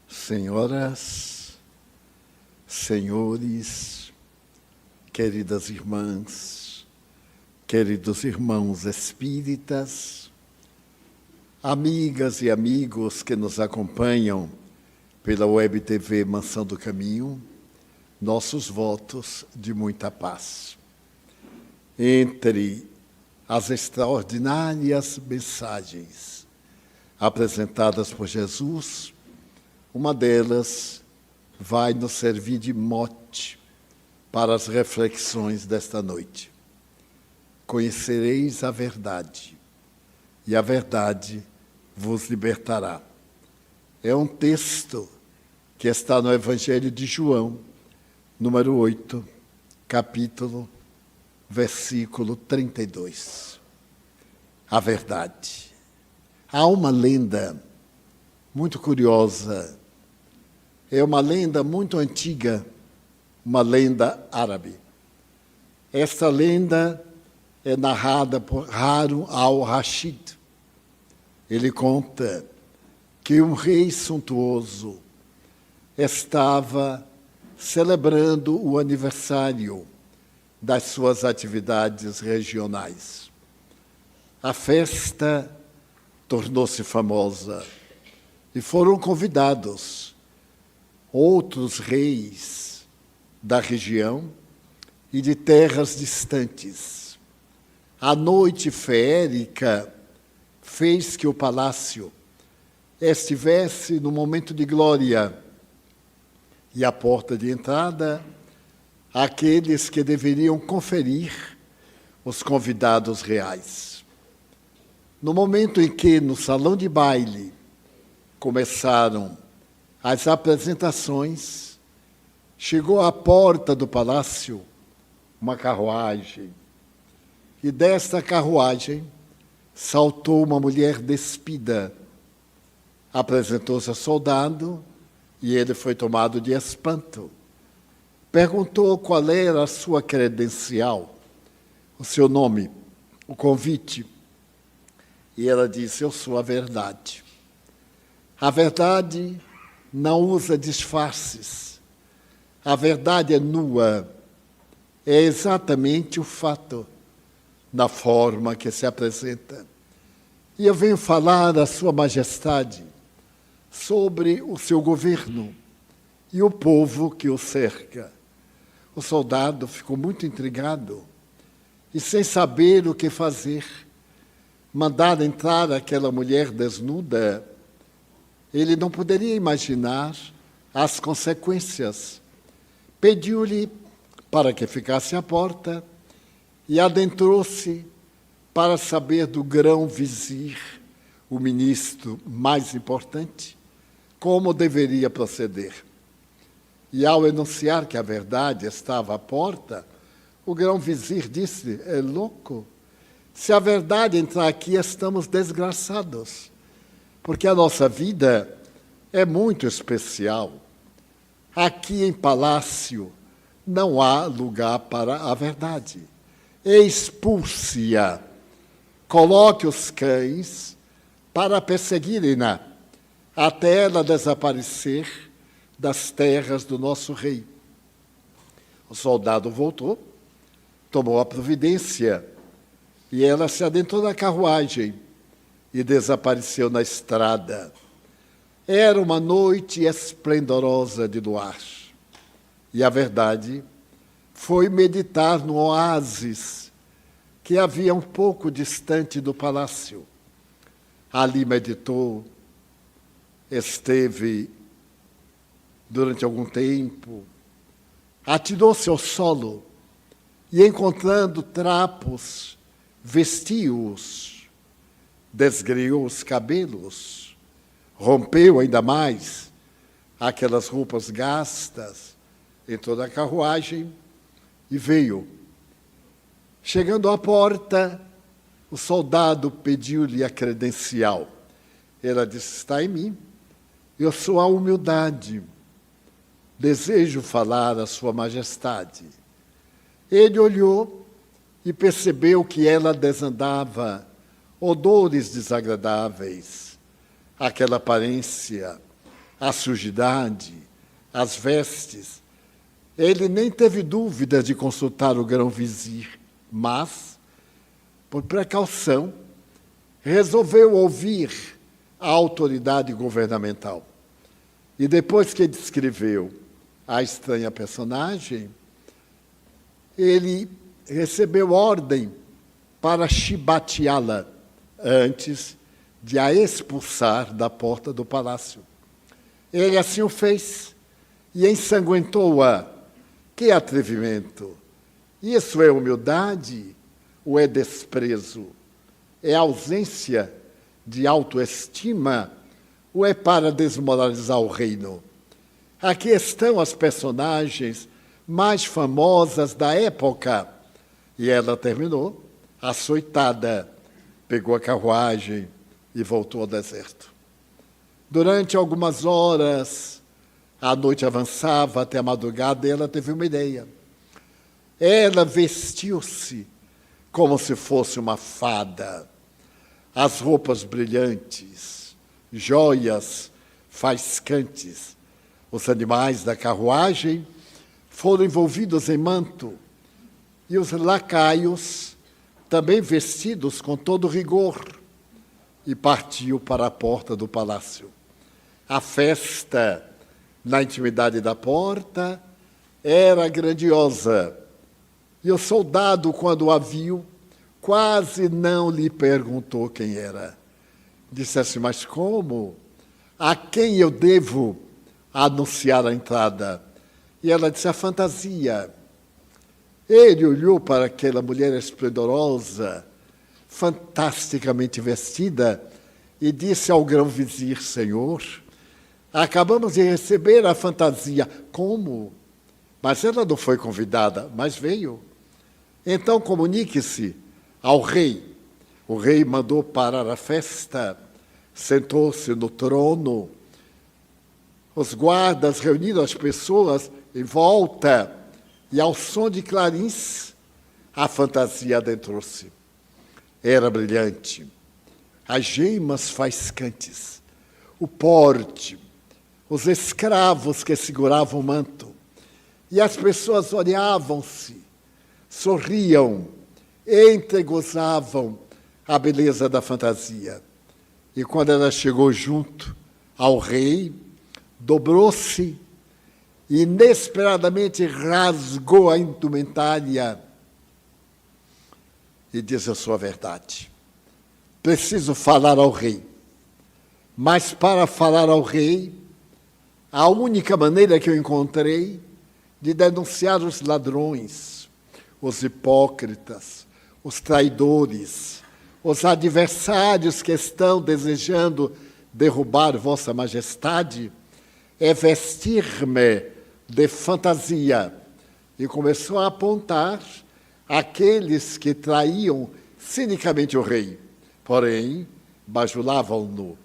Senhoras, senhores, queridas irmãs, queridos irmãos espíritas, amigas e amigos que nos acompanham pela Web TV Mansão do Caminho, nossos votos de muita paz. Entre as extraordinárias mensagens apresentadas por Jesus, uma delas vai nos servir de mote para as reflexões desta noite. Conhecereis a verdade, e a verdade vos libertará. É um texto que está no Evangelho de João, número 8, capítulo, versículo 32. A verdade. Há uma lenda muito curiosa. É uma lenda muito antiga, uma lenda árabe. Esta lenda é narrada por Harun al-Rashid. Ele conta que um rei suntuoso estava celebrando o aniversário das suas atividades regionais. A festa tornou-se famosa e foram convidados outros reis da região e de terras distantes. A noite feérica fez que o palácio estivesse no momento de glória e a porta de entrada, aqueles que deveriam conferir os convidados reais. No momento em que, no salão de baile, começaram as apresentações, chegou à porta do palácio uma carruagem, e desta carruagem saltou uma mulher despida. Apresentou-se ao soldado e ele foi tomado de espanto. Perguntou qual era a sua credencial, o seu nome, o convite. E ela disse: eu sou a verdade. A verdade não usa disfarces. A verdade é nua. É exatamente o fato, na forma que se apresenta. E eu venho falar a Sua Majestade sobre o seu governo e o povo que o cerca. O soldado ficou muito intrigado e, sem saber o que fazer, mandar entrar aquela mulher desnuda. Ele não poderia imaginar as consequências. Pediu-lhe para que ficasse à porta e adentrou-se para saber do grão-vizir, o ministro mais importante, como deveria proceder. E ao enunciar que a verdade estava à porta, o grão-vizir disse: é louco? Se a verdade entrar aqui, estamos desgraçados, porque a nossa vida é muito especial. Aqui em palácio não há lugar para a verdade. Expulse-a. Coloque os cães para perseguirem-na, até ela desaparecer das terras do nosso rei. O soldado voltou, tomou a providência, e ela se adentrou na carruagem e desapareceu na estrada. Era uma noite esplendorosa de luar, e a verdade foi meditar no oásis que havia um pouco distante do palácio. Ali meditou, esteve durante algum tempo, atirou-se ao solo e, encontrando trapos, vestiu-os, desgreou os cabelos, rompeu ainda mais aquelas roupas gastas, entrou na carruagem e veio. Chegando à porta, o soldado pediu-lhe a credencial. Ela disse: está em mim, eu sou a humildade, desejo falar a Sua Majestade. Ele olhou e percebeu que ela desandava odores desagradáveis, aquela aparência a sujidade, as vestes. Ele nem teve dúvida de consultar o grão-vizir, mas, por precaução, resolveu ouvir a autoridade governamental. E depois que descreveu a estranha personagem, ele recebeu ordem para chibateá-la antes de a expulsar da porta do palácio. Ele assim o fez e ensanguentou-a. Que atrevimento! Isso é humildade ou é desprezo? É ausência de autoestima ou é para desmoralizar o reino? Aqui estão as personagens mais famosas da época. E ela terminou açoitada, pegou a carruagem e voltou ao deserto. Durante algumas horas, a noite avançava até a madrugada e ela teve uma ideia. Ela vestiu-se como se fosse uma fada. As roupas brilhantes, joias faiscantes. Os animais da carruagem foram envolvidos em manto e os lacaios, também vestidos com todo rigor, e partiu para a porta do palácio. A festa, na intimidade da porta, era grandiosa. E o soldado, quando a viu, quase não lhe perguntou quem era. Disse assim, mas como? A quem eu devo anunciar a entrada? E ela disse, a fantasia. Ele olhou para aquela mulher esplendorosa, fantasticamente vestida, e disse ao grão-vizir, Senhor, acabamos de receber a fantasia. Como? Mas ela não foi convidada, mas veio. Então comunique-se ao rei. O rei mandou parar a festa, sentou-se no trono. Os guardas reuniram as pessoas em volta e, ao som de clarins, a fantasia adentrou-se. Era brilhante. As gemas faiscantes, o porte, os escravos que seguravam o manto. E as pessoas olhavam-se, sorriam, entregozavam a beleza da fantasia. E quando ela chegou junto ao rei, dobrou-se e inesperadamente rasgou a indumentária e diz a sua verdade. Preciso falar ao rei. Mas para falar ao rei, a única maneira que eu encontrei de denunciar os ladrões, os hipócritas, os traidores, os adversários que estão desejando derrubar Vossa Majestade, é vestir-me de fantasia. E começou a apontar aqueles que traíam cinicamente o rei, porém, bajulavam-no.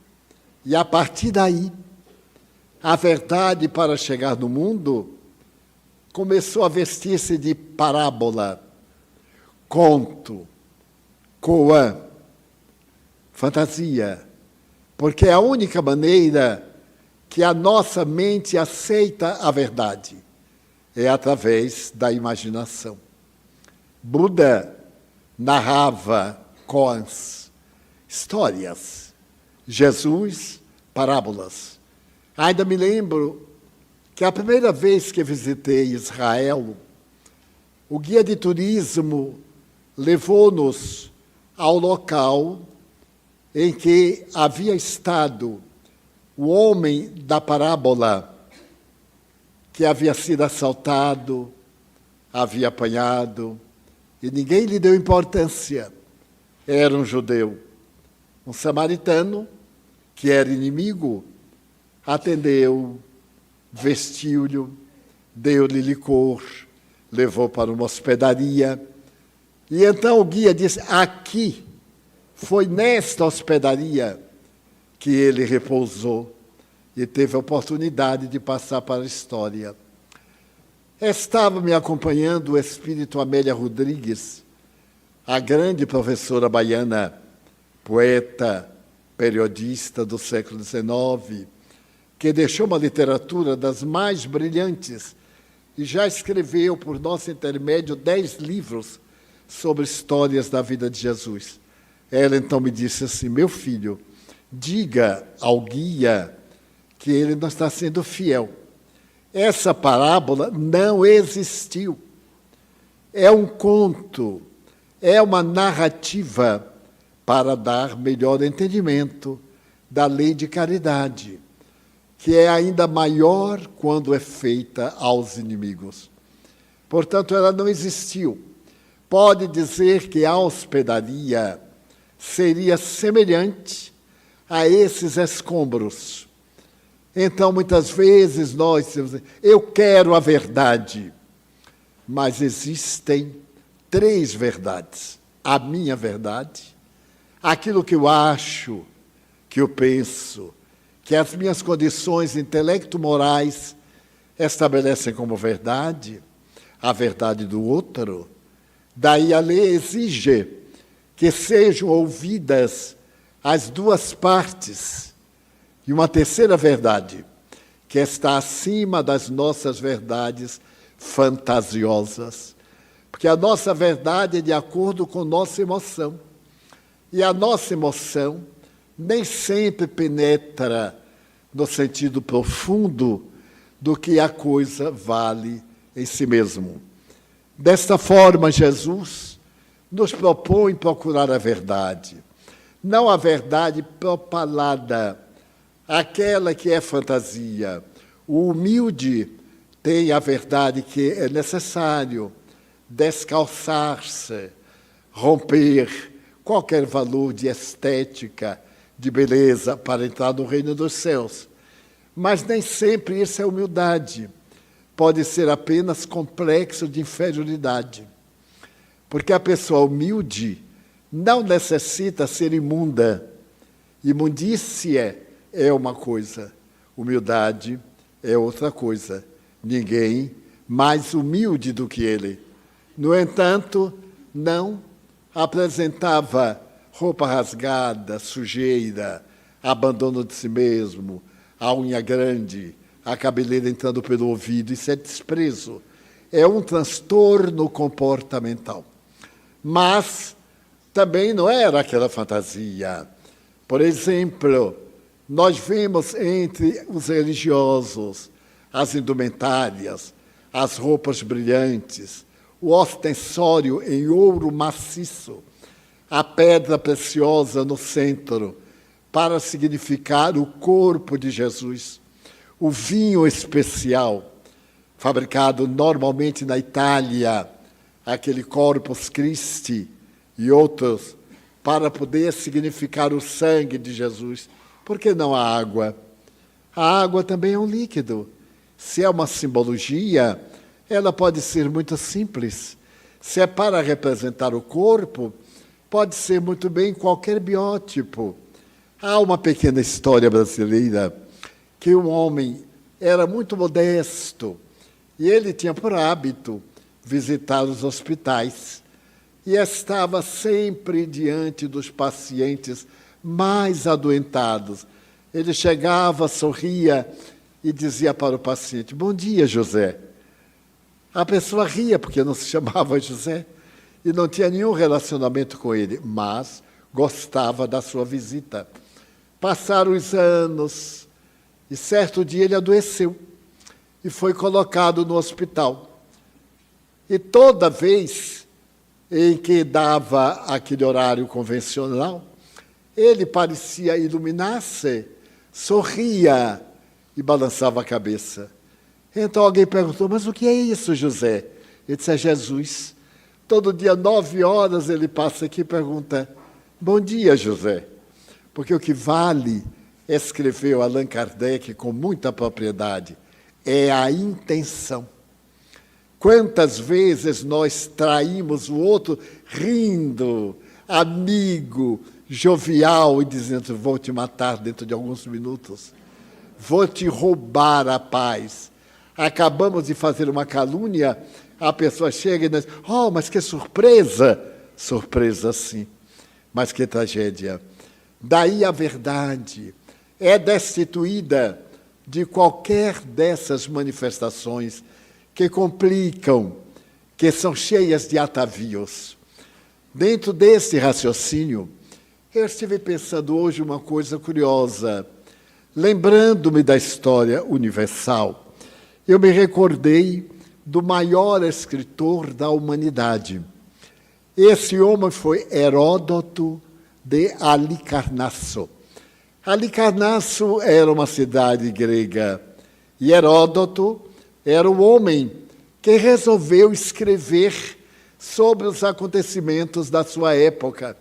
E a partir daí, a verdade para chegar no mundo começou a vestir-se de parábola, conto, koan, fantasia, porque é a única maneira que a nossa mente aceita a verdade é através da imaginação. Buda narrava koans, histórias. Jesus, parábolas. Ainda me lembro que a primeira vez que visitei Israel, o guia de turismo levou-nos ao local em que havia estado o homem da parábola, que havia sido assaltado, havia apanhado, e ninguém lhe deu importância. Era um judeu. Um samaritano, que era inimigo, atendeu, vestiu-lhe, deu-lhe licor, levou para uma hospedaria. E então o guia disse, aqui, foi nesta hospedaria que ele repousou e teve a oportunidade de passar para a história. Estava me acompanhando o espírito Amélia Rodrigues, a grande professora baiana, poeta, periodista do século XIX, que deixou uma literatura das mais brilhantes e já escreveu, por nosso intermédio, 10 livros sobre histórias da vida de Jesus. Ela então me disse assim: meu filho, diga ao guia que ele não está sendo fiel. Essa parábola não existiu. É um conto, é uma narrativa para dar melhor entendimento da lei de caridade, que é ainda maior quando é feita aos inimigos. Portanto, ela não existiu. Pode dizer que a hospedaria seria semelhante a esses escombros. Então, muitas vezes nós dizemos: eu quero a verdade. Mas existem 3 verdades. A minha verdade, aquilo que eu acho, que eu penso, que as minhas condições intelecto-morais estabelecem como verdade, a verdade do outro. Daí a lei exige que sejam ouvidas as 2 partes. E uma terceira verdade, que está acima das nossas verdades fantasiosas. Porque a nossa verdade é de acordo com nossa emoção. E a nossa emoção nem sempre penetra no sentido profundo do que a coisa vale em si mesmo. Desta forma, Jesus nos propõe procurar a verdade. Não a verdade propalada, aquela que é fantasia. O humilde tem a verdade que é necessário descalçar-se, romper qualquer valor de estética, de beleza, para entrar no reino dos céus. Mas nem sempre isso é humildade. Pode ser apenas complexo de inferioridade. Porque a pessoa humilde não necessita ser imunda. Imundícia é uma coisa, humildade é outra coisa. Ninguém mais humilde do que ele. No entanto, não apresentava roupa rasgada, sujeira, abandono de si mesmo, a unha grande, a cabeleira entrando pelo ouvido. Isso é desprezo. É um transtorno comportamental. Mas também não era aquela fantasia. Por exemplo, nós vemos entre os religiosos as indumentárias, as roupas brilhantes, o ostensório em ouro maciço, a pedra preciosa no centro, para significar o corpo de Jesus, o vinho especial, fabricado normalmente na Itália, aquele Corpus Christi e outros, para poder significar o sangue de Jesus. Por que não a água? A água também é um líquido. Se é uma simbologia, ela pode ser muito simples. Se é para representar o corpo, pode ser muito bem qualquer biótipo. Há uma pequena história brasileira que um homem era muito modesto e ele tinha por hábito visitar os hospitais e estava sempre diante dos pacientes mais adoentados. Ele chegava, sorria e dizia para o paciente: bom dia, José. A pessoa ria, porque não se chamava José, e não tinha nenhum relacionamento com ele, mas gostava da sua visita. Passaram os anos, e certo dia ele adoeceu, e foi colocado no hospital. E toda vez em que dava aquele horário convencional, ele parecia iluminar-se, sorria e balançava a cabeça. Então alguém perguntou: mas o que é isso, José? Ele disse: é Jesus. Todo dia, 9h, ele passa aqui e pergunta: bom dia, José. Porque o que vale, escreveu Allan Kardec com muita propriedade, é a intenção. Quantas vezes nós traímos o outro rindo, amigo, jovial, e dizendo: vou te matar dentro de alguns minutos, vou te roubar a paz. Acabamos de fazer uma calúnia, a pessoa chega e diz: oh, mas que surpresa! Surpresa, sim, mas que tragédia. Daí a verdade é destituída de qualquer dessas manifestações que complicam, que são cheias de atavios. Dentro desse raciocínio, eu estive pensando hoje uma coisa curiosa. Lembrando-me da história universal, eu me recordei do maior escritor da humanidade. Esse homem foi Heródoto de Halicarnasso. Halicarnasso era uma cidade grega e Heródoto era o homem que resolveu escrever sobre os acontecimentos da sua época.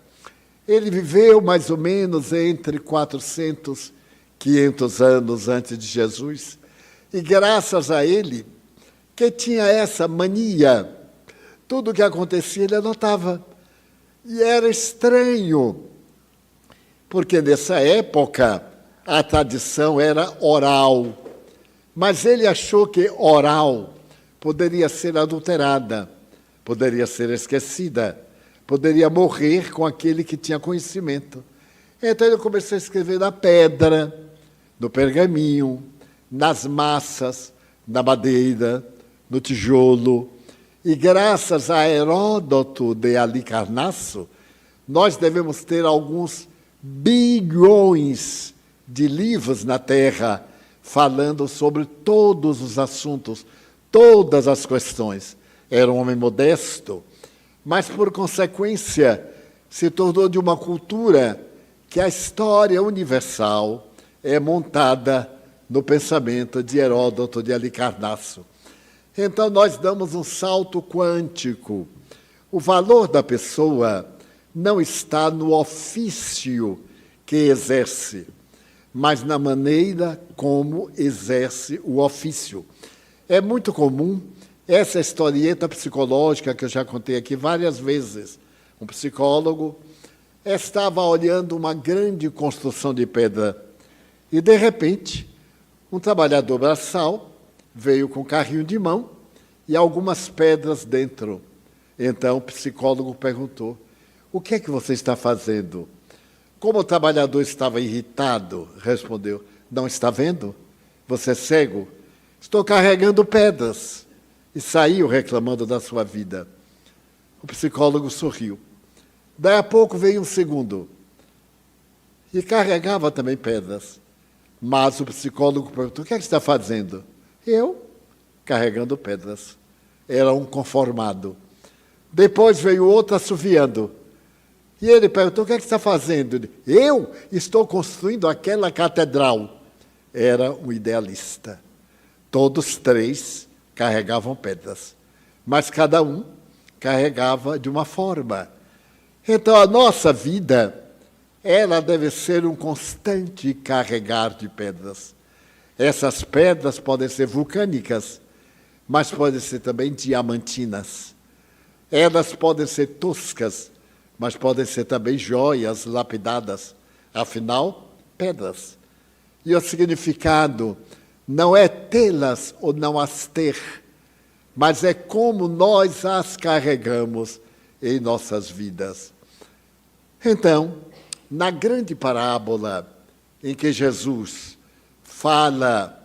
Ele viveu mais ou menos entre 400 e 500 anos antes de Jesus, e graças a ele, que tinha essa mania, tudo o que acontecia ele anotava. E era estranho, porque nessa época a tradição era oral, mas ele achou que oral poderia ser adulterada, poderia ser esquecida, poderia morrer com aquele que tinha conhecimento. Então ele começou a escrever na pedra, no pergaminho, nas massas, na madeira, no tijolo. E graças a Heródoto de Halicarnasso, nós devemos ter alguns bilhões de livros na Terra falando sobre todos os assuntos, todas as questões. Era um homem modesto, mas, por consequência, se tornou de uma cultura que a história universal é montada no pensamento de Heródoto de Halicarnasso. Então, nós damos um salto quântico. O valor da pessoa não está no ofício que exerce, mas na maneira como exerce o ofício. É muito comum essa historieta psicológica que eu já contei aqui várias vezes. Um psicólogo estava olhando uma grande construção de pedra e, de repente, um trabalhador braçal veio com um carrinho de mão e algumas pedras dentro. Então, o psicólogo perguntou: o que é que você está fazendo? Como o trabalhador estava irritado, respondeu: não está vendo? Você é cego? Estou carregando pedras. E saiu reclamando da sua vida. O psicólogo sorriu. Daí a pouco veio um segundo. E carregava também pedras. Mas o psicólogo perguntou: o que é que está fazendo? Eu, carregando pedras. Era um conformado. Depois veio outro assoviando. E ele perguntou: o que é que está fazendo? Ele: eu estou construindo aquela catedral. Era um idealista. Todos três carregavam pedras, mas cada um carregava de uma forma. Então, a nossa vida, ela deve ser um constante carregar de pedras. Essas pedras podem ser vulcânicas, mas podem ser também diamantinas. Elas podem ser toscas, mas podem ser também joias lapidadas. Afinal, pedras. E o significado não é tê-las ou não as ter, mas é como nós as carregamos em nossas vidas. Então, na grande parábola em que Jesus fala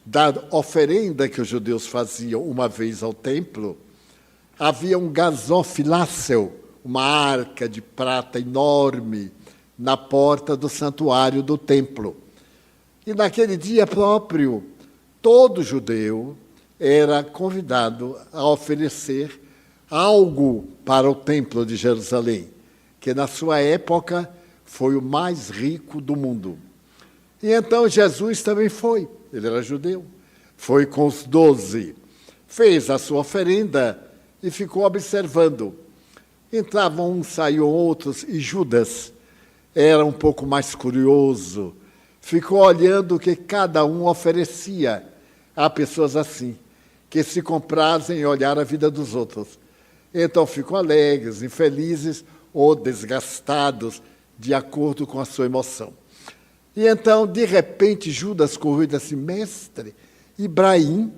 da oferenda que os judeus faziam uma vez ao templo, havia um gasofiláceo, uma arca de prata enorme, na porta do santuário do templo. E naquele dia próprio, todo judeu era convidado a oferecer algo para o templo de Jerusalém, que na sua época foi o mais rico do mundo. E então Jesus também foi, ele era judeu, foi com os 12, fez a sua oferenda e ficou observando. Entravam uns, saíam outros, e Judas era um pouco mais curioso, ficou olhando o que cada um oferecia. Há pessoas assim, que se comprazem em olhar a vida dos outros. Então ficam alegres, infelizes ou desgastados, de acordo com a sua emoção. E então, de repente, Judas correu e disse assim: mestre, Ibrahim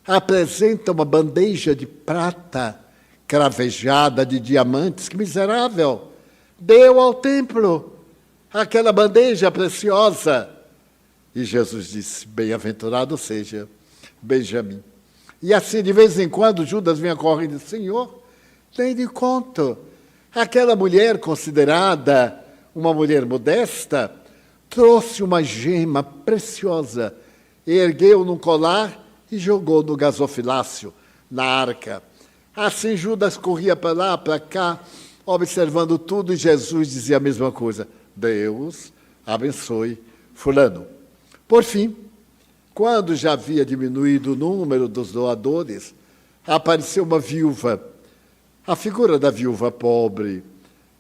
apresenta uma bandeja de prata cravejada de diamantes, que miserável, deu ao templo aquela bandeja preciosa. E Jesus disse, bem-aventurado seja Benjamim. E assim, de vez em quando, Judas vinha correndo e disse, Senhor, tem de conta. Aquela mulher considerada uma mulher modesta, trouxe uma gema preciosa, ergueu num colar e jogou no gasofilácio, na arca. Assim Judas corria para lá, para cá, observando tudo, e Jesus dizia a mesma coisa. Deus abençoe fulano. Por fim, quando já havia diminuído o número dos doadores, apareceu uma viúva, a figura da viúva pobre.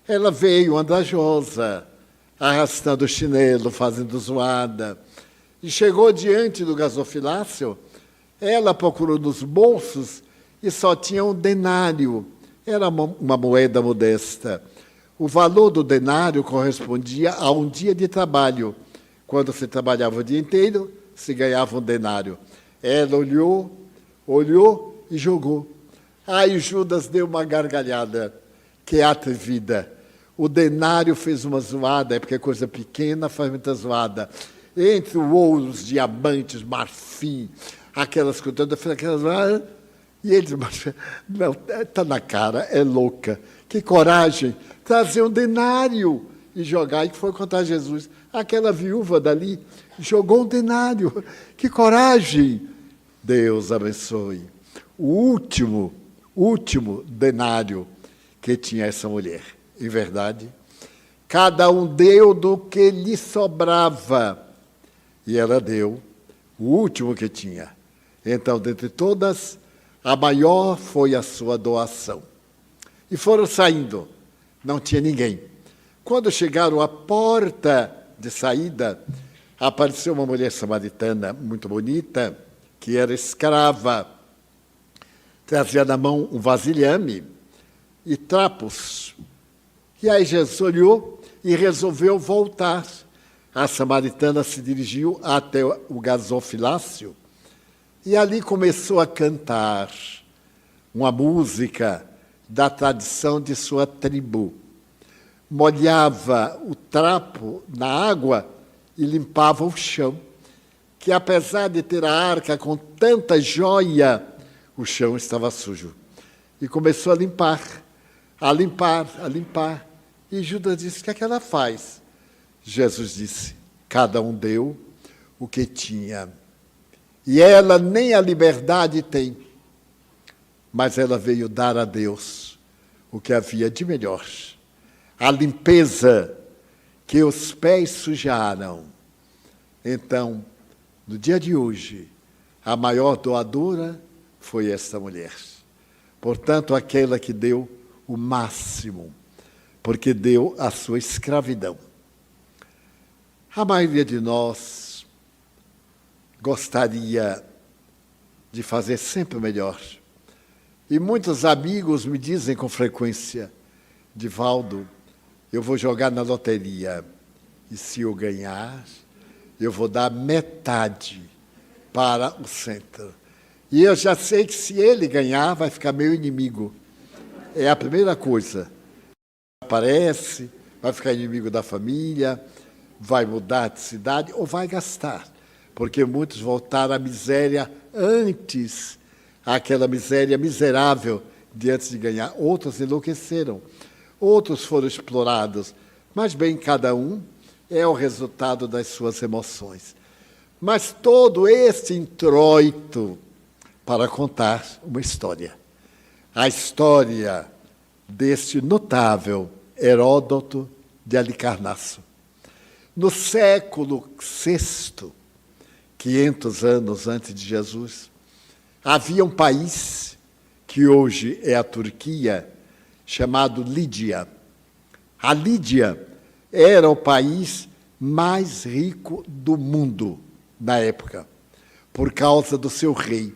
Ela veio andajosa, arrastando o chinelo, fazendo zoada, e chegou diante do gasofilácio. Ela procurou nos bolsos e só tinha um denário. Era uma moeda modesta. O valor do denário correspondia a um dia de trabalho. Quando se trabalhava o dia inteiro, se ganhava um denário. Ela olhou e jogou. Aí Judas deu uma gargalhada, que atrevida. O denário fez uma zoada, é porque coisa pequena faz muita zoada. Entre o ouro, os diamantes, marfim, aquelas coisas, fez aquelas zoadas. E ele disse, não, está na cara, é louca. Que coragem, trazer um denário e jogar. E foi contar a Jesus. Aquela viúva dali jogou um denário. Que coragem! Deus abençoe. O último denário que tinha essa mulher. Em verdade, cada um deu do que lhe sobrava. E ela deu o último que tinha. Então, dentre todas, a maior foi a sua doação. E foram saindo. Não tinha ninguém. Quando chegaram à porta de saída, apareceu uma mulher samaritana muito bonita, que era escrava. Trazia na mão um vasilhame e trapos. E aí Jesus olhou e resolveu voltar. A samaritana se dirigiu até o gasofilácio e ali começou a cantar uma música da tradição de sua tribo. Molhava o trapo na água e limpava o chão, que apesar de ter a arca com tanta joia, o chão estava sujo. E começou a limpar. E Judas disse, o que é que ela faz? Jesus disse, cada um deu o que tinha. E ela nem a liberdade tem, mas ela veio dar a Deus o que havia de melhor. A limpeza que os pés sujaram. Então, no dia de hoje, a maior doadora foi esta mulher. Portanto, aquela que deu o máximo, porque deu a sua escravidão. A maioria de nós gostaria de fazer sempre melhor. E muitos amigos me dizem com frequência, Divaldo, eu vou jogar na loteria, e se eu ganhar, eu vou dar metade para o centro. E eu já sei que se ele ganhar, vai ficar meu inimigo. É a primeira coisa. Aparece, vai ficar inimigo da família, vai mudar de cidade ou vai gastar. Porque muitos voltaram à miséria antes, àquela miséria miserável de antes de ganhar. Outros enlouqueceram, outros foram explorados. Mas bem, cada um é o resultado das suas emoções. Mas todo este introito para contar uma história. A história deste notável Heródoto de Halicarnasso. No século VI, 500 anos antes de Jesus, havia um país, que hoje é a Turquia, chamado Lídia. A Lídia era o país mais rico do mundo na época, por causa do seu rei,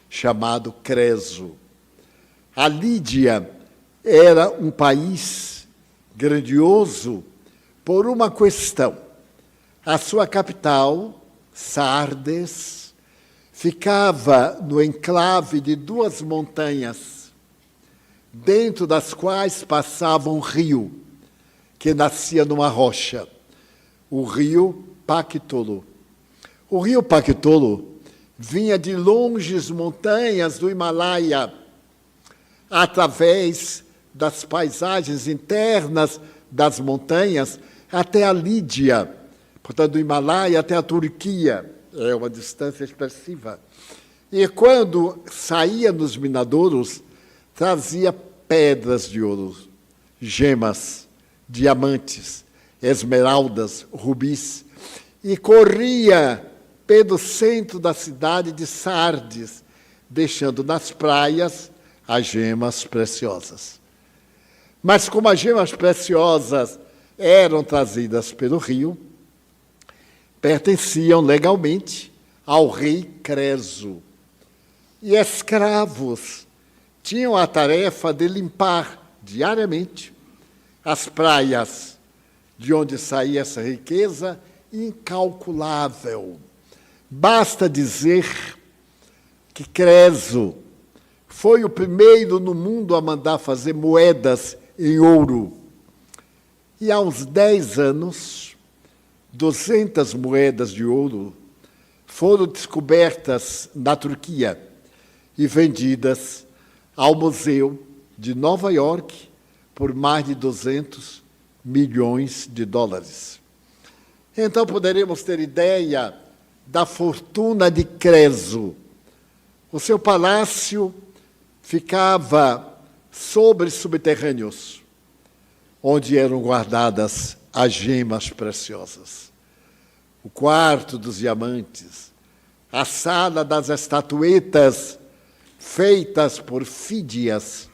chamado Creso. A Lídia era um país grandioso por uma questão. A sua capital, Sardes, ficava no enclave de duas montanhas, dentro das quais passava um rio, que nascia numa rocha, o rio Pactolo. O rio Pactolo vinha de longes montanhas do Himalaia, através das paisagens internas das montanhas, até a Lídia, portanto, do Himalaia até a Turquia. É uma distância expressiva. E quando saía nos minadouros, trazia pedras de ouro, gemas, diamantes, esmeraldas, rubis, e corria pelo centro da cidade de Sardes, deixando nas praias as gemas preciosas. Mas como as gemas preciosas eram trazidas pelo rio, pertenciam legalmente ao rei Creso. E escravos tinham a tarefa de limpar diariamente as praias de onde saía essa riqueza incalculável. Basta dizer que Creso foi o primeiro no mundo a mandar fazer moedas em ouro. E há uns 10 anos, 200 moedas de ouro foram descobertas na Turquia e vendidas ao Museu de Nova York por mais de 200 milhões de dólares. Então, poderemos ter ideia da fortuna de Creso. O seu palácio ficava sobre subterrâneos, onde eram guardadas as gemas preciosas. O quarto dos diamantes, a sala das estatuetas feitas por Fídias,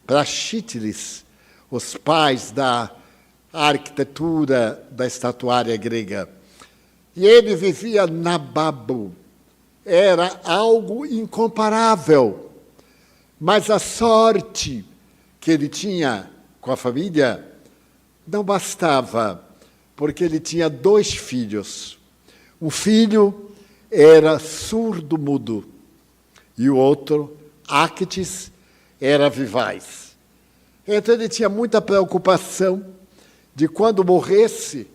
Praxíteles, os pais da arquitetura da estatuária grega. E ele vivia na Babo. Era algo incomparável. Mas a sorte que ele tinha com a família não bastava, porque ele tinha 2 filhos. Um filho era surdo-mudo e o outro, Áquites, era vivaz. Então ele tinha muita preocupação de quando morresse,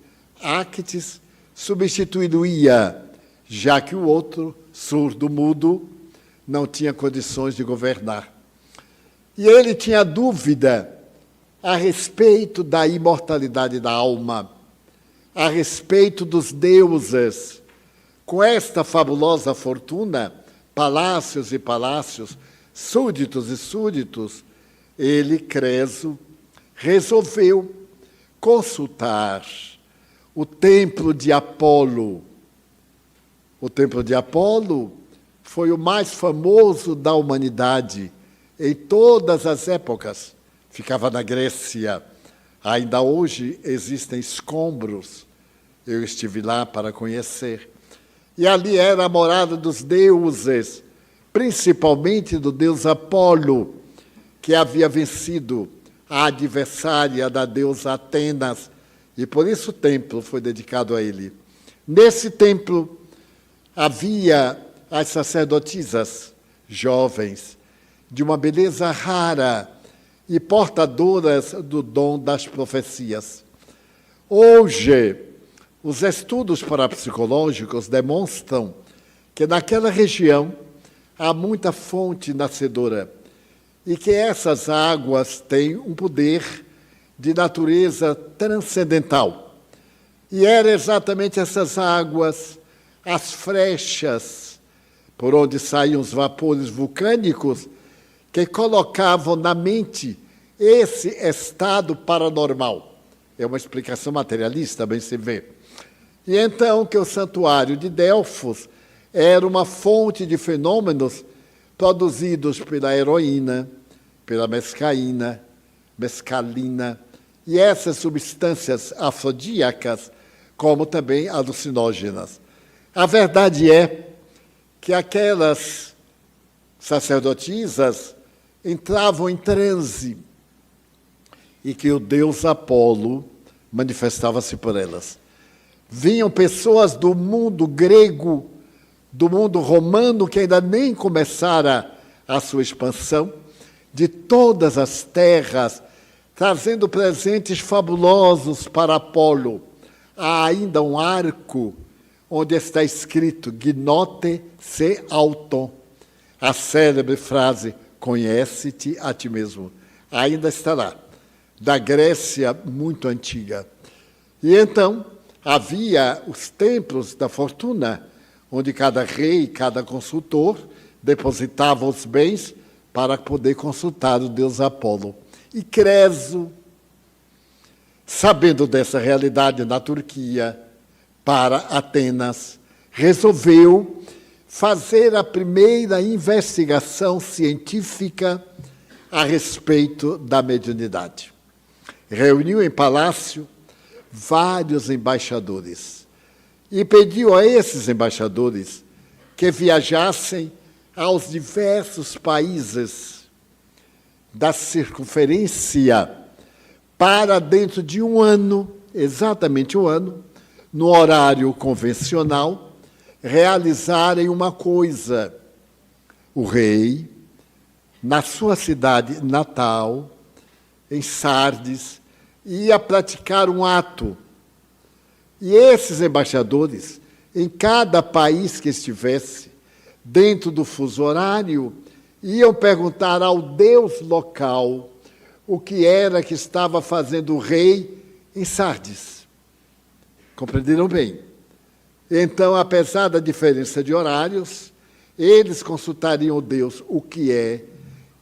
Áquites substituiria, já que o outro, surdo-mudo, não tinha condições de governar. E ele tinha dúvida a respeito da imortalidade da alma, a respeito dos deuses. Com esta fabulosa fortuna, palácios e palácios, súditos e súditos, ele, Creso, resolveu consultar o templo de Apolo. O templo de Apolo foi o mais famoso da humanidade em todas as épocas. Ficava na Grécia. Ainda hoje existem escombros. Eu estive lá para conhecer. E ali era a morada dos deuses, principalmente do deus Apolo, que havia vencido a adversária da deusa Atenas, e por isso o templo foi dedicado a ele. Nesse templo havia as sacerdotisas jovens, de uma beleza rara e portadoras do dom das profecias. Hoje, os estudos parapsicológicos demonstram que naquela região há muita fonte nascedora e que essas águas têm um poder de natureza transcendental. E eram exatamente essas águas, as frechas por onde saíam os vapores vulcânicos, que colocavam na mente esse estado paranormal. É uma explicação materialista, bem se vê. E então que o santuário de Delfos era uma fonte de fenômenos produzidos pela heroína, pela mescalina, e essas substâncias afrodíacas, como também alucinógenas. A verdade é que aquelas sacerdotisas entravam em transe e que o deus Apolo manifestava-se por elas. Vinham pessoas do mundo grego, do mundo romano, que ainda nem começara a sua expansão, de todas as terras, trazendo presentes fabulosos para Apolo. Há ainda um arco onde está escrito Gnote se auton, a célebre frase conhece-te a ti mesmo. Ainda está lá, da Grécia muito antiga. E então havia os templos da fortuna, onde cada rei, cada consultor depositava os bens para poder consultar o deus Apolo. E Creso, sabendo dessa realidade na Turquia, para Atenas, resolveu fazer a primeira investigação científica a respeito da mediunidade. Reuniu em palácio vários embaixadores e pediu a esses embaixadores que viajassem aos diversos países da circunferência para, dentro de um ano, exatamente um ano, no horário convencional, realizarem uma coisa. O rei, na sua cidade natal, em Sardes, ia praticar um ato. E esses embaixadores, em cada país que estivesse, dentro do fuso horário, iam perguntar ao deus local o que era que estava fazendo o rei em Sardes. Compreenderam bem? Então, apesar da diferença de horários, eles consultariam o Deus o que é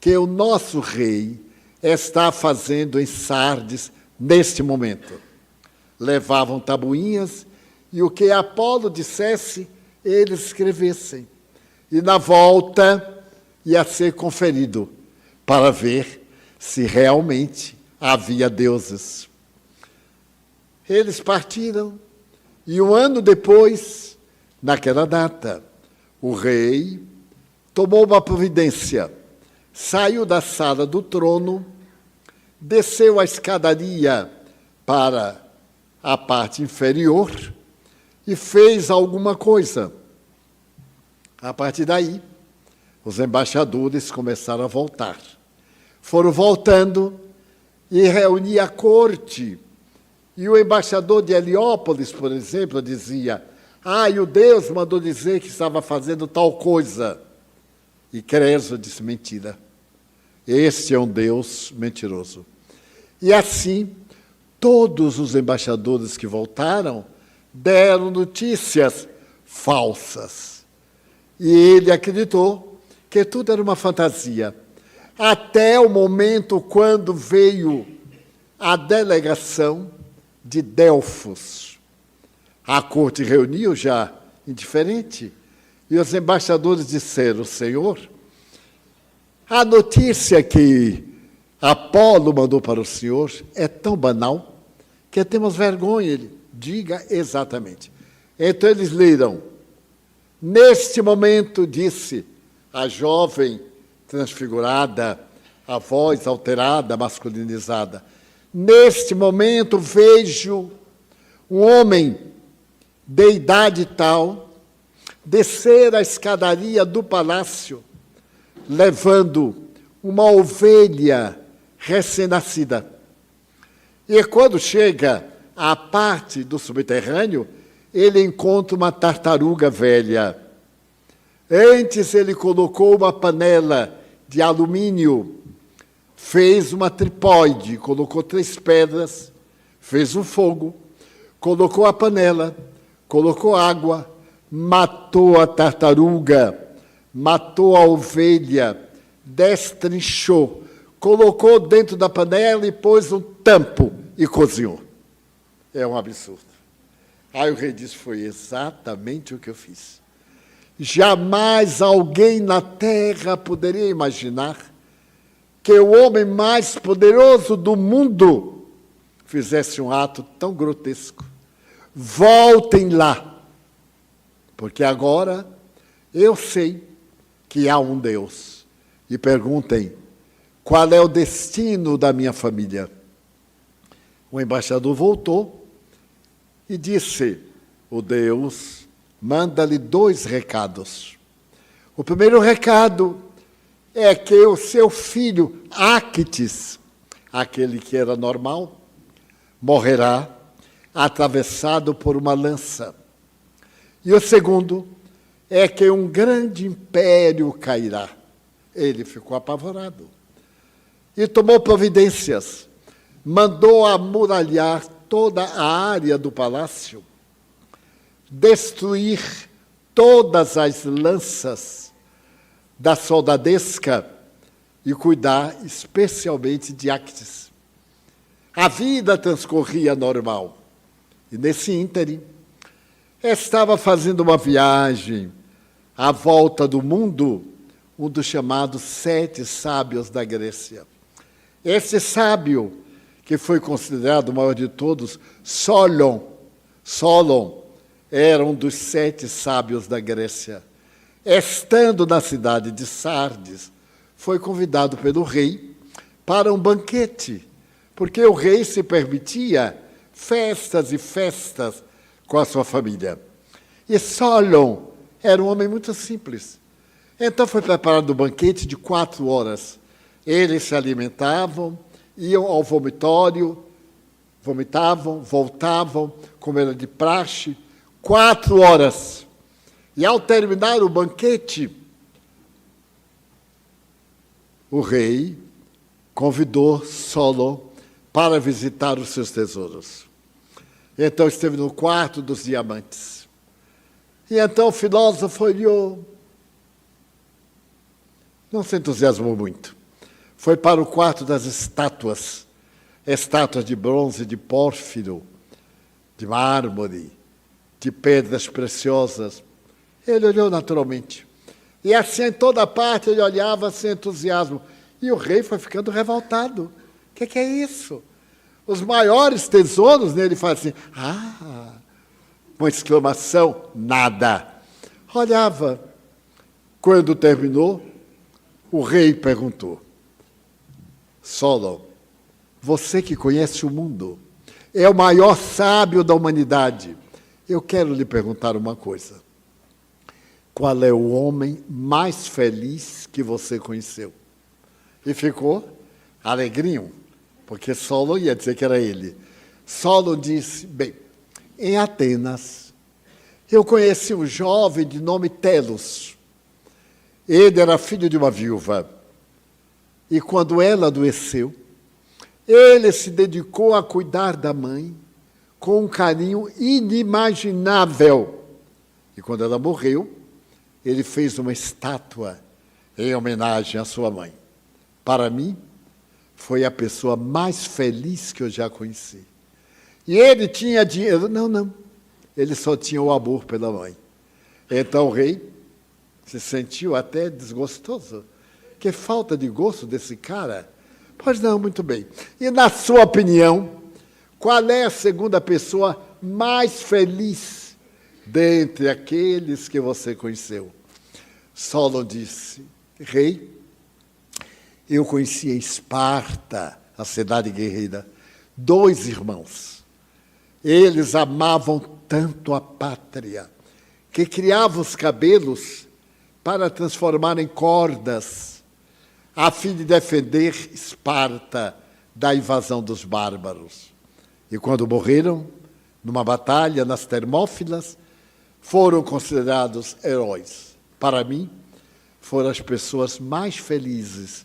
que o nosso rei está fazendo em Sardes neste momento. Levavam tabuinhas e o que Apolo dissesse, eles escrevessem. E na volta ia ser conferido para ver se realmente havia deuses. Eles partiram e um ano depois, naquela data, o rei tomou uma providência, saiu da sala do trono, desceu a escadaria para a parte inferior e fez alguma coisa. A partir daí, os embaixadores começaram a voltar. Foram voltando e reuniam a corte. E o embaixador de Heliópolis, por exemplo, dizia: e o Deus mandou dizer que estava fazendo tal coisa. E Creso disse: mentira. Este é um Deus mentiroso. E assim, todos os embaixadores que voltaram deram notícias falsas. E ele acreditou que tudo era uma fantasia. Até o momento quando veio a delegação de Delfos. A corte reuniu já indiferente, e os embaixadores disseram: Senhor, a notícia que Apolo mandou para o senhor é tão banal que temos vergonha. Ele: diga exatamente. Então eles leram: neste momento, disse a jovem transfigurada, a voz alterada, masculinizada, neste momento vejo um homem de idade tal descer a escadaria do palácio, levando uma ovelha recém-nascida. E quando chega à parte do subterrâneo, ele encontra uma tartaruga velha. Antes ele colocou uma panela de alumínio, fez uma tripóide, colocou 3 pedras, fez um fogo, colocou a panela, colocou água, matou a tartaruga, matou a ovelha, destrinchou, colocou dentro da panela e pôs um tampo e cozinhou. É um absurdo. Aí o rei disse: foi exatamente o que eu fiz. Jamais alguém na terra poderia imaginar que o homem mais poderoso do mundo fizesse um ato tão grotesco. Voltem lá, porque agora eu sei que há um Deus. E perguntem: qual é o destino da minha família? O embaixador voltou e disse: o Deus manda-lhe 2 recados. O primeiro recado é que o seu filho Áquites, aquele que era normal, morrerá atravessado por uma lança. E o segundo é que um grande império cairá. Ele ficou apavorado e tomou providências. Mandou amuralhar toda a área do palácio, destruir todas as lanças da soldadesca e cuidar especialmente de Actes. A vida transcorria normal. E nesse ínterim, estava fazendo uma viagem à volta do mundo, um dos chamados 7 sábios da Grécia. Esse sábio, que foi considerado o maior de todos, Solon, era um dos 7 sábios da Grécia. Estando na cidade de Sardes, foi convidado pelo rei para um banquete, porque o rei se permitia festas e festas com a sua família. E Solon era um homem muito simples. Então foi preparado um banquete de 4 horas. Eles se alimentavam, iam ao vomitório, vomitavam, voltavam, como era de praxe, 4 horas. E ao terminar o banquete, o rei convidou Solon para visitar os seus tesouros. Então esteve no quarto dos diamantes. E então o filósofo olhou, não se entusiasmou muito. Foi para o quarto das estátuas de bronze, de pórfiro, de mármore, de pedras preciosas. Ele olhou naturalmente. E assim, em toda parte, ele olhava sem entusiasmo. E o rei foi ficando revoltado. O que é isso? Os maiores tesouros, né? Ele faz assim, uma exclamação, nada. Olhava. Quando terminou, o rei perguntou, Solon, você que conhece o mundo, é o maior sábio da humanidade. Eu quero lhe perguntar uma coisa. Qual é o homem mais feliz que você conheceu? E ficou alegrinho, porque Solon ia dizer que era ele. Solon disse, bem, em Atenas, eu conheci um jovem de nome Telos. Ele era filho de uma viúva. E quando ela adoeceu, ele se dedicou a cuidar da mãe com um carinho inimaginável. E quando ela morreu, ele fez uma estátua em homenagem à sua mãe. Para mim, foi a pessoa mais feliz que eu já conheci. E ele tinha dinheiro? Não. Ele só tinha o amor pela mãe. Então o rei se sentiu até desgostoso. Que falta de gosto desse cara. Pois não, muito bem. E na sua opinião, qual é a segunda pessoa mais feliz dentre aqueles que você conheceu? Solon disse, rei, eu conheci em Esparta, a cidade guerreira, 2 irmãos. Eles amavam tanto a pátria, que criavam os cabelos para transformar em cordas, a fim de defender Esparta da invasão dos bárbaros. E quando morreram, numa batalha nas Termófilas, foram considerados heróis. Para mim, foram as pessoas mais felizes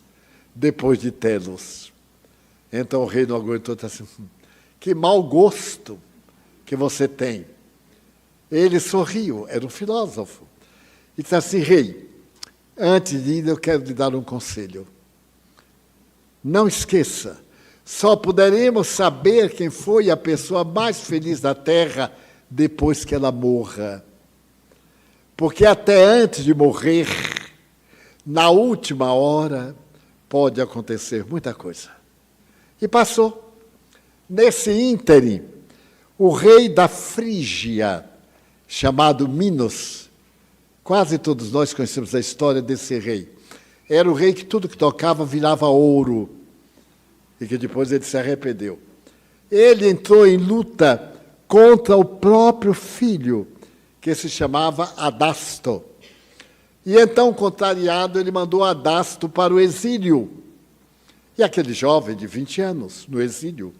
depois de Telos. Então o rei não aguentou e disse assim, que mau gosto que você tem. Ele sorriu, era um filósofo. E disse assim, rei, antes de ir eu quero lhe dar um conselho. Não esqueça, só poderemos saber quem foi a pessoa mais feliz da Terra depois que ela morra. Porque até antes de morrer, na última hora, pode acontecer muita coisa. E passou. Nesse ínterim, o rei da Frígia, chamado Minos, quase todos nós conhecemos a história desse rei. Era o rei que tudo que tocava virava ouro, e que depois ele se arrependeu. Ele entrou em luta contra o próprio filho, que se chamava Adasto. E então, contrariado, ele mandou Adasto para o exílio. E aquele jovem de 20 anos, no exílio,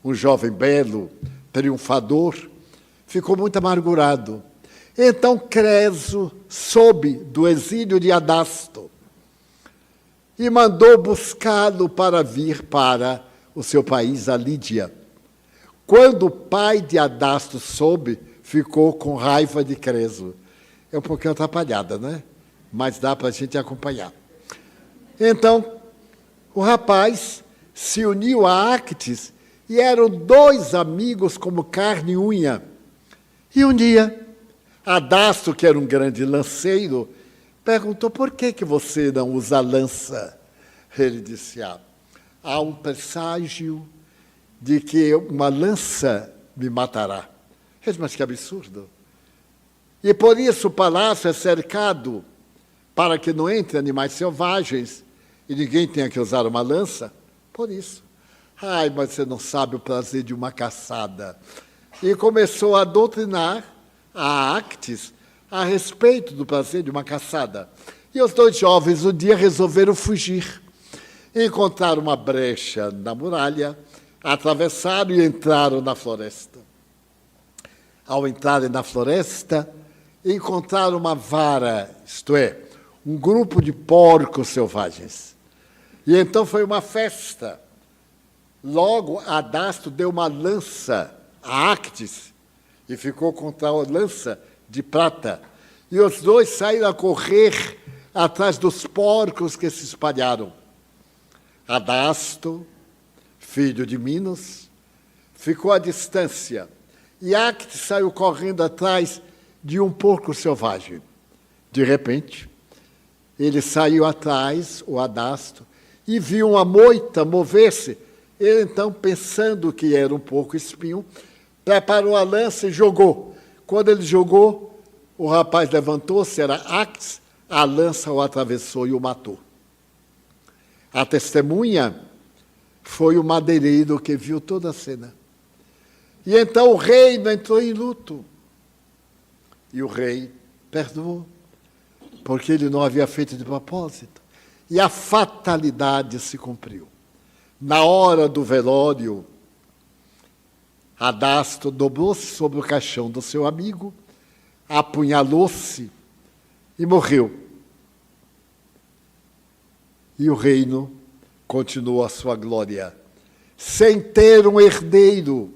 um jovem belo, triunfador, ficou muito amargurado. Então Creso soube do exílio de Adasto e mandou buscá-lo para vir para o seu país, a Lídia. Quando o pai de Adasto soube, ficou com raiva de Creso. É um pouquinho atrapalhada, né? Mas dá para a gente acompanhar. Então, o rapaz se uniu a Actes e eram dois amigos como carne e unha. E um dia, Adasto, que era um grande lanceiro, perguntou: por que você não usa lança? Ele disse: há um presságio de que uma lança me matará. Ele disse: mas que absurdo! E por isso o palácio é cercado para que não entrem animais selvagens e ninguém tenha que usar uma lança. Por isso. Ai, mas você não sabe o prazer de uma caçada. E começou a doutrinar a Actes a respeito do prazer de uma caçada. E os dois jovens um dia resolveram fugir. Encontraram uma brecha na muralha, atravessaram e entraram na floresta. Ao entrarem na floresta, encontraram uma vara, isto é, um grupo de porcos selvagens. E então foi uma festa. Logo, Adasto deu uma lança a Actes e ficou contra a lança de prata. E os dois saíram a correr atrás dos porcos que se espalharam. Adasto, filho de Minos, ficou à distância. E Actes saiu correndo atrás de um porco selvagem. De repente, ele saiu atrás, o Adasto, e viu uma moita mover-se. Ele, então, pensando que era um porco espinho, preparou a lança e jogou. Quando ele jogou, o rapaz levantou-se, era Actes, a lança o atravessou e o matou. A testemunha foi o madeireiro que viu toda a cena. E então o reino entrou em luto. E o rei perdoou, porque ele não havia feito de propósito. E a fatalidade se cumpriu. Na hora do velório, Adasto dobrou-se sobre o caixão do seu amigo, apunhalou-se e morreu. E o reino continuou a sua glória, sem ter um herdeiro.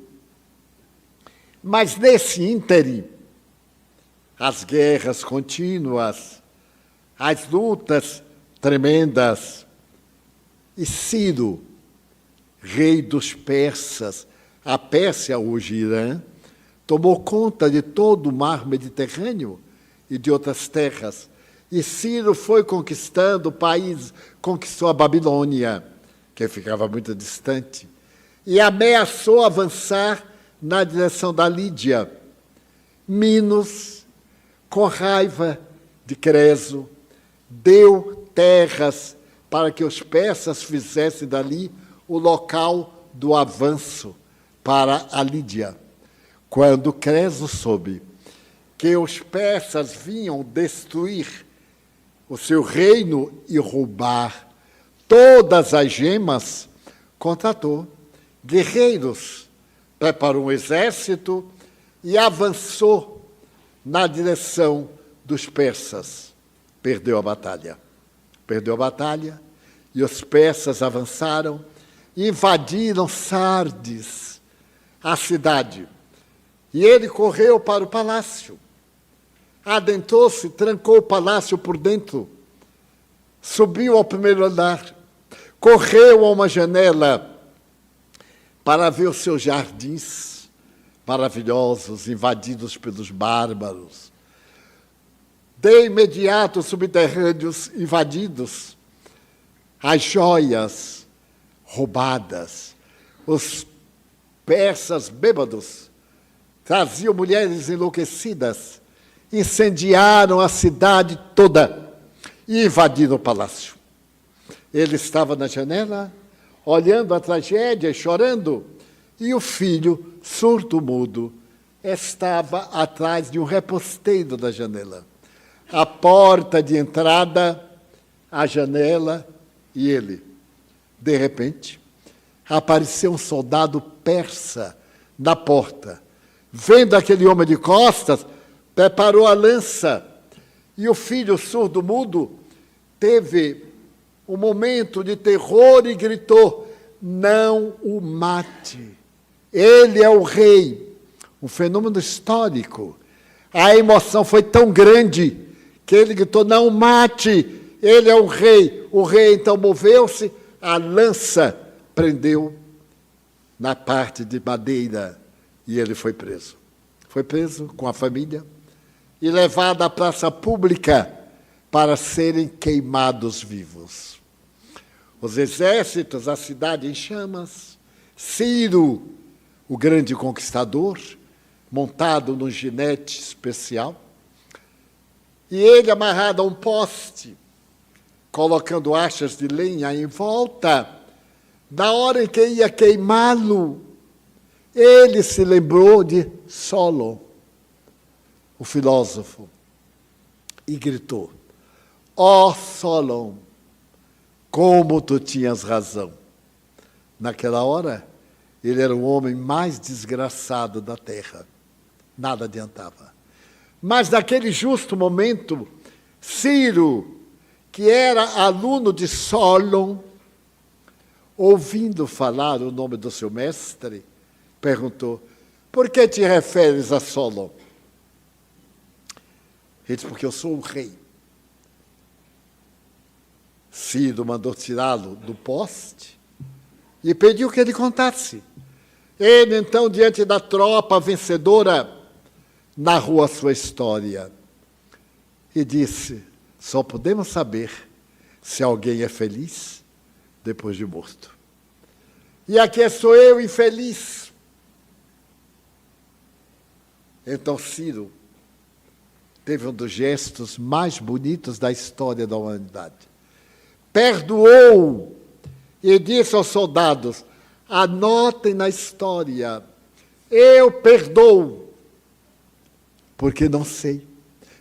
Mas nesse ínterim, as guerras contínuas, as lutas tremendas, e Ciro, rei dos persas, a Pérsia, hoje Irã, tomou conta de todo o mar Mediterrâneo e de outras terras. E Ciro foi conquistando o país, conquistou a Babilônia, que ficava muito distante, e ameaçou avançar na direção da Lídia. Minos, com raiva de Creso, deu terras para que os persas fizessem dali o local do avanço para a Lídia. Quando Creso soube que os persas vinham destruir o seu reino e roubar todas as gemas, contratou guerreiros, preparou um exército e avançou na direção dos persas. Perdeu a batalha. Perdeu a batalha e os persas avançaram, invadiram Sardes, a cidade. E ele correu para o palácio. Adentrou-se, trancou o palácio por dentro, subiu ao primeiro andar, correu a uma janela para ver os seus jardins maravilhosos, invadidos pelos bárbaros. De imediato, os subterrâneos invadidos, as joias roubadas, os persas bêbados traziam mulheres enlouquecidas, incendiaram a cidade toda e invadiram o palácio. Ele estava na janela, olhando a tragédia, chorando, e o filho, surdo-mudo, estava atrás de um reposteiro da janela. A porta de entrada, a janela e ele. De repente, apareceu um soldado persa na porta. Vendo aquele homem de costas, preparou a lança, e o filho surdo-mudo teve um momento de terror e gritou: não o mate, ele é o rei. Um fenômeno histórico. A emoção foi tão grande que ele gritou: não o mate, ele é o rei. O rei então moveu-se, a lança prendeu na parte de madeira e ele foi preso. Foi preso com a família e levado à praça pública para serem queimados vivos. Os exércitos, a cidade em chamas, Ciro, o grande conquistador, montado num ginete especial, e ele amarrado a um poste, colocando achas de lenha em volta. Na hora em que ia queimá-lo, ele se lembrou de Solon, o filósofo, e gritou: ó Solon, como tu tinhas razão. Naquela hora, ele era o homem mais desgraçado da terra. Nada adiantava. Mas naquele justo momento, Ciro, que era aluno de Solon, ouvindo falar o nome do seu mestre, perguntou: por que te referes a Solon? Ele disse: porque eu sou o rei. Ciro mandou tirá-lo do poste e pediu que ele contasse. Ele, então, diante da tropa vencedora, narrou a sua história e disse: só podemos saber se alguém é feliz depois de morto. E aqui sou eu infeliz. Então Ciro teve um dos gestos mais bonitos da história da humanidade. Perdoou e disse aos soldados: anotem na história, eu perdoo, porque não sei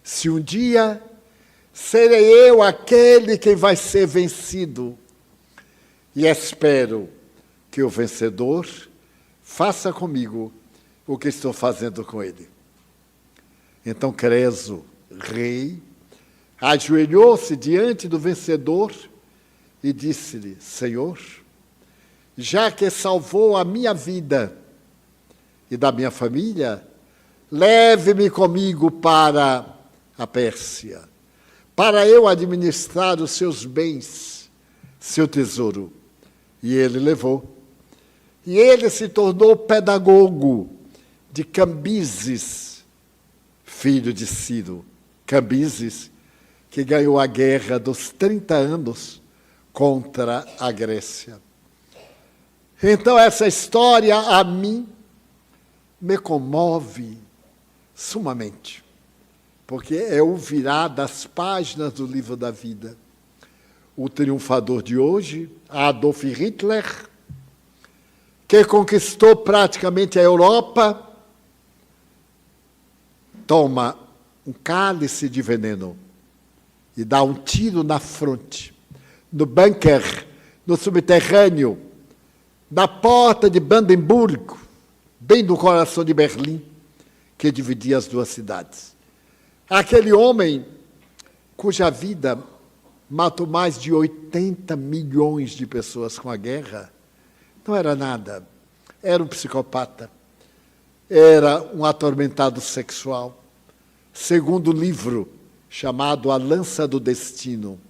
se um dia serei eu aquele que vai ser vencido. E espero que o vencedor faça comigo o que estou fazendo com ele. Então Creso, rei, ajoelhou-se diante do vencedor e disse-lhe: Senhor, já que salvou a minha vida e da minha família, leve-me comigo para a Pérsia, para eu administrar os seus bens, seu tesouro. E ele levou. E ele se tornou pedagogo de Cambises, filho de Ciro. Cambises, que ganhou a guerra dos 30 anos contra a Grécia. Então, essa história a mim me comove sumamente, porque é o virar das páginas do livro da vida. O triunfador de hoje, Adolf Hitler, que conquistou praticamente a Europa, toma um cálice de veneno e dá um tiro na fronte, no bunker, no subterrâneo, na porta de Brandemburgo, bem no coração de Berlim, que dividia as duas cidades. Aquele homem cuja vida matou mais de 80 milhões de pessoas com a guerra, não era nada. Era um psicopata, era um atormentado sexual. Segundo livro, chamado A Lança do Destino.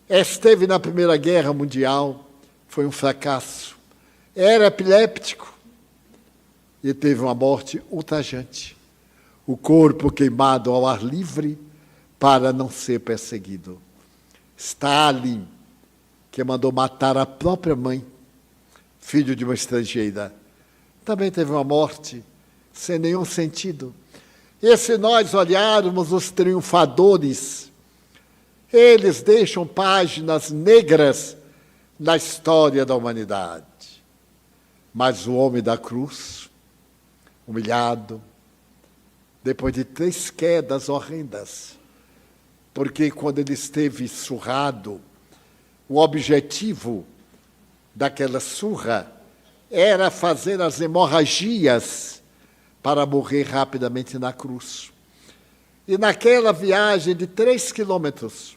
Esteve na Primeira Guerra Mundial, foi um fracasso. Era epiléptico e teve uma morte ultrajante. O corpo queimado ao ar livre para não ser perseguido. Stalin, que mandou matar a própria mãe, filho de uma estrangeira, também teve uma morte sem nenhum sentido. E se nós olharmos os triunfadores, eles deixam páginas negras na história da humanidade. Mas o homem da cruz, humilhado, depois de 3 quedas horrendas, porque quando ele esteve surrado, o objetivo daquela surra era fazer as hemorragias para morrer rapidamente na cruz. E naquela viagem de 3 quilômetros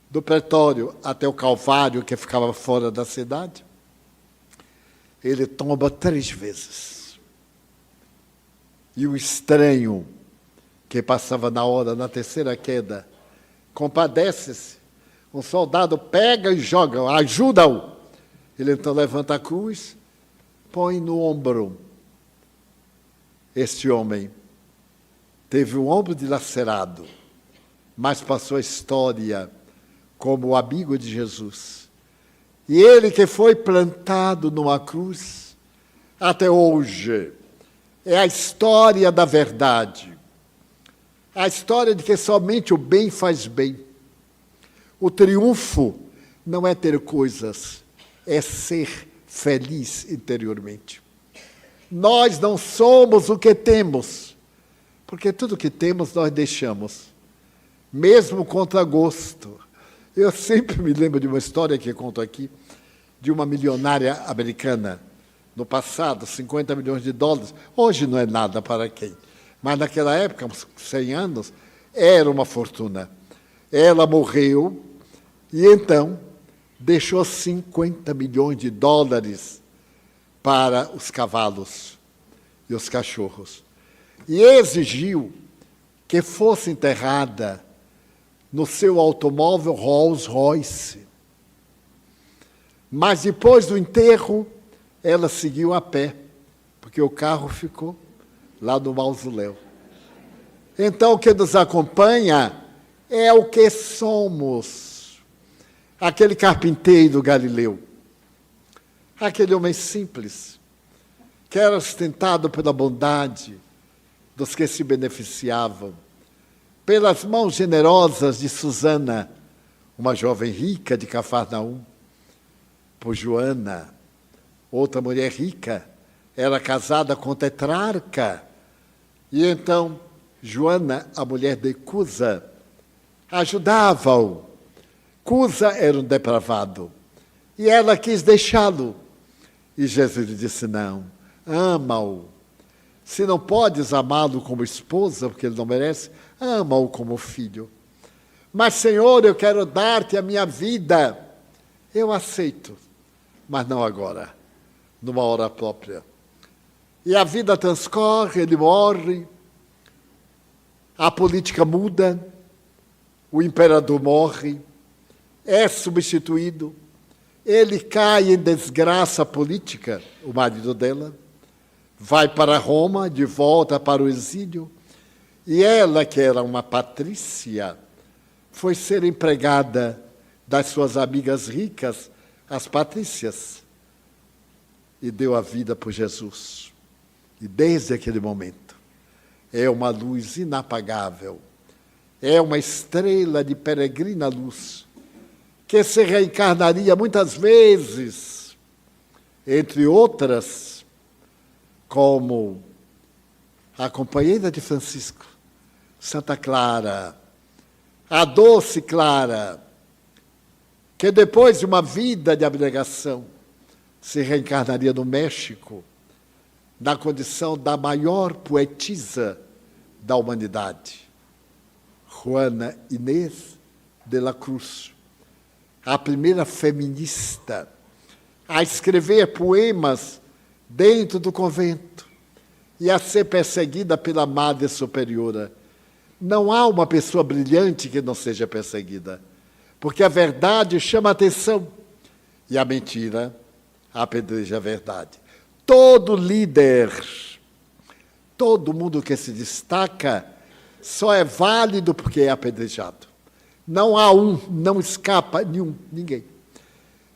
do pretório até o Calvário, que ficava fora da cidade, ele tomba 3 vezes. E o estranho que passava na hora, na terceira queda, compadece-se. Um soldado pega e joga, ajuda-o. Ele então levanta a cruz, põe no ombro. Este homem teve o ombro dilacerado, mas passou a história como o amigo de Jesus. E ele que foi plantado numa cruz, até hoje, é a história da verdade. A história de que somente o bem faz bem. O triunfo não é ter coisas, é ser feliz interiormente. Nós não somos o que temos, porque tudo que temos nós deixamos, mesmo contra gosto. Eu sempre me lembro de uma história que eu conto aqui, de uma milionária americana, no passado, 50 milhões de dólares. Hoje não é nada para quem? Mas naquela época, uns 100 anos, era uma fortuna. Ela morreu e então deixou 50 milhões de dólares para os cavalos e os cachorros. E exigiu que fosse enterrada no seu automóvel Rolls Royce. Mas depois do enterro, ela seguiu a pé, porque o carro ficou lá no mausoléu. Então, o que nos acompanha é o que somos. Aquele carpinteiro galileu, aquele homem simples, que era sustentado pela bondade dos que se beneficiavam, pelas mãos generosas de Susana, uma jovem rica de Cafarnaum, por Joana, outra mulher rica, era casada com o tetrarca. E então, Joana, a mulher de Cusa, ajudava-o. Cusa era um depravado. E ela quis deixá-lo. E Jesus lhe disse, não, ama-o. Se não podes amá-lo como esposa, porque ele não merece, ama-o como filho. Mas, Senhor, eu quero dar-te a minha vida. Eu aceito, mas não agora, numa hora própria. E a vida transcorre, ele morre, a política muda, o imperador morre, é substituído, ele cai em desgraça política, o marido dela, vai para Roma, de volta para o exílio, e ela, que era uma patrícia, foi ser empregada das suas amigas ricas, as patrícias, e deu a vida por Jesus. E desde aquele momento, é uma luz inapagável, é uma estrela de peregrina luz, que se reencarnaria muitas vezes, entre outras, como a companheira de Francisco, Santa Clara, a doce Clara, que depois de uma vida de abnegação, se reencarnaria no México, na condição da maior poetisa da humanidade, Juana Inés de la Cruz, a primeira feminista a escrever poemas dentro do convento e a ser perseguida pela Madre Superiora. Não há uma pessoa brilhante que não seja perseguida, porque a verdade chama a atenção e a mentira apedreja a verdade. Todo líder, todo mundo que se destaca, só é válido porque é apedrejado. Não há um, não escapa ninguém.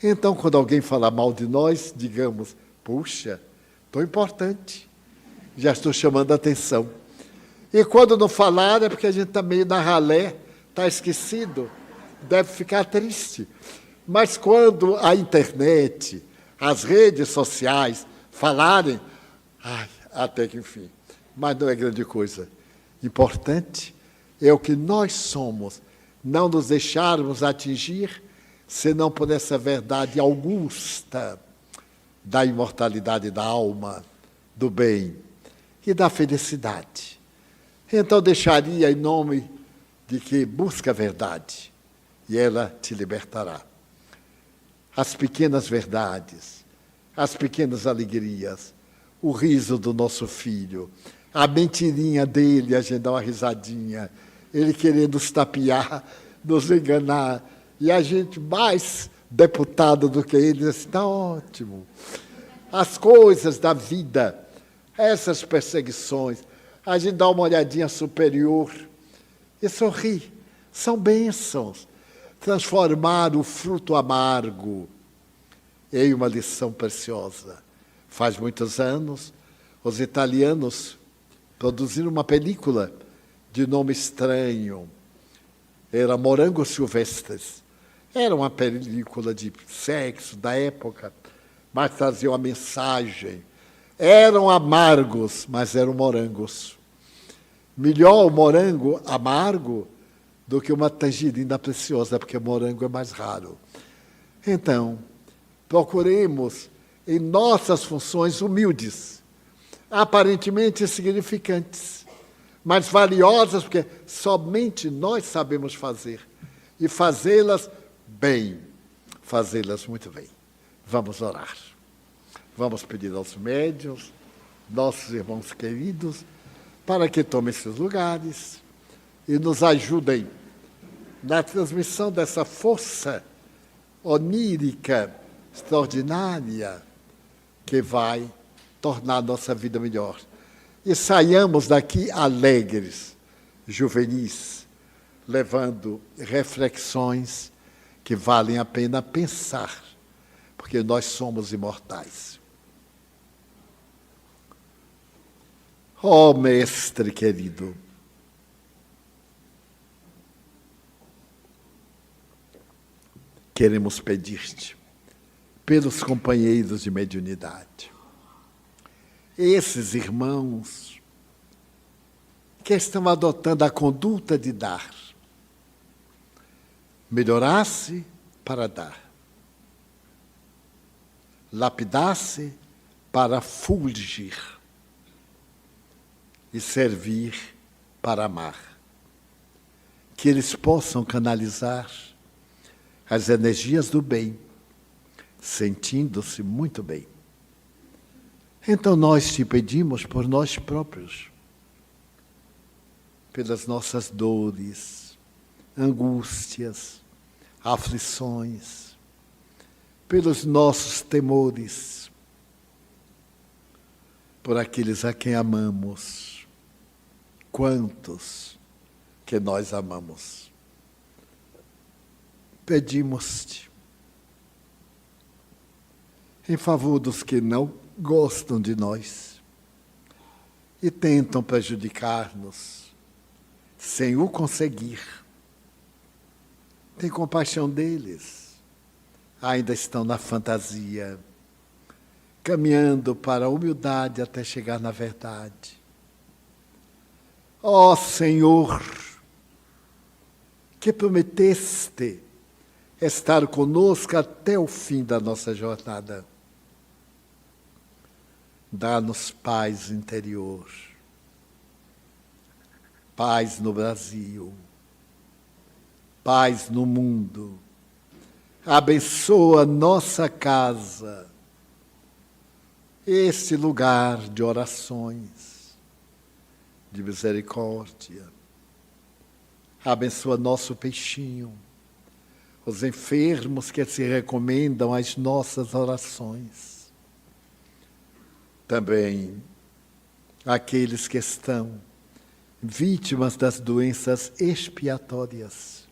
Então, quando alguém fala mal de nós, digamos, puxa, estou importante, já estou chamando a atenção. E quando não falar, é porque a gente está meio na ralé, está esquecido, deve ficar triste. Mas quando a internet, as redes sociais falarem, até que enfim, mas não é grande coisa. Importante é o que nós somos, não nos deixarmos atingir, senão por essa verdade augusta da imortalidade da alma, do bem e da felicidade. Então deixaria em nome de que busca a verdade, e ela te libertará. As pequenas verdades, as pequenas alegrias, o riso do nosso filho, a mentirinha dele, a gente dá uma risadinha, ele querendo nos tapear, nos enganar, e a gente mais deputado do que ele, diz, está ótimo. As coisas da vida, essas perseguições, a gente dá uma olhadinha superior e sorri. São bênçãos. Transformar o fruto amargo em uma lição preciosa. Faz muitos anos, os italianos produziram uma película de nome estranho. Era Morangos Silvestres. Era uma película de sexo da época, mas trazia uma mensagem. Eram amargos, mas eram morangos. Melhor o morango amargo do que uma tangerina preciosa, porque o morango é mais raro. Então, procuremos em nossas funções humildes, aparentemente insignificantes, mas valiosas, porque somente nós sabemos fazer, e fazê-las bem, fazê-las muito bem. Vamos orar. Vamos pedir aos médiuns, nossos irmãos queridos, para que tomem seus lugares e nos ajudem na transmissão dessa força onírica, extraordinária, que vai tornar a nossa vida melhor. E saiamos daqui alegres, juvenis, levando reflexões que valem a pena pensar, porque nós somos imortais. Ó Mestre querido, queremos pedir-te pelos companheiros de mediunidade, esses irmãos que estão adotando a conduta de dar, melhorar-se para dar, lapidar-se para fulgir e servir para amar. Que eles possam canalizar as energias do bem, sentindo-se muito bem. Então nós te pedimos por nós próprios, pelas nossas dores, angústias, aflições, pelos nossos temores, por aqueles a quem amamos. Quantos que nós amamos. Pedimos-te em favor dos que não gostam de nós e tentam prejudicar-nos sem o conseguir. Tem compaixão deles. Ainda estão na fantasia, caminhando para a humildade até chegar na verdade. Ó Senhor, que prometeste estar conosco até o fim da nossa jornada. Dá-nos paz interior, paz no Brasil, paz no mundo. Abençoa nossa casa, este lugar de orações, de misericórdia. Abençoa nosso peixinho, os enfermos que se recomendam às nossas orações. Também aqueles que estão vítimas das doenças expiatórias.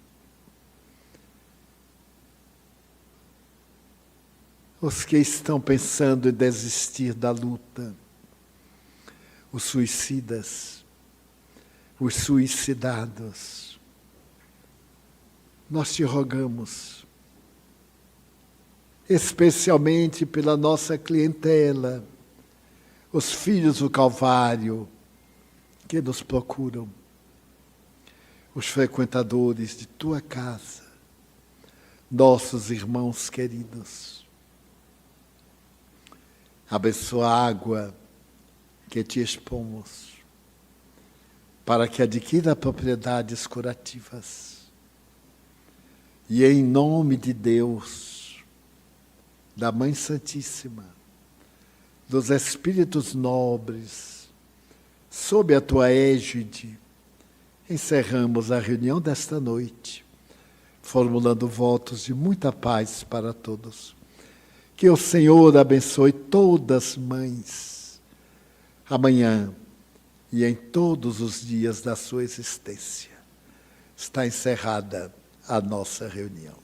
Os que estão pensando em desistir da luta, os suicidas, os suicidados. Nós te rogamos, especialmente pela nossa clientela, os filhos do Calvário que nos procuram, os frequentadores de tua casa, nossos irmãos queridos. Abençoa a água que te expomos, para que adquira propriedades curativas. E em nome de Deus, da Mãe Santíssima, dos Espíritos nobres, sob a tua égide, encerramos a reunião desta noite, formulando votos de muita paz para todos. Que o Senhor abençoe todas as mães, amanhã e em todos os dias da sua existência. Está encerrada a nossa reunião.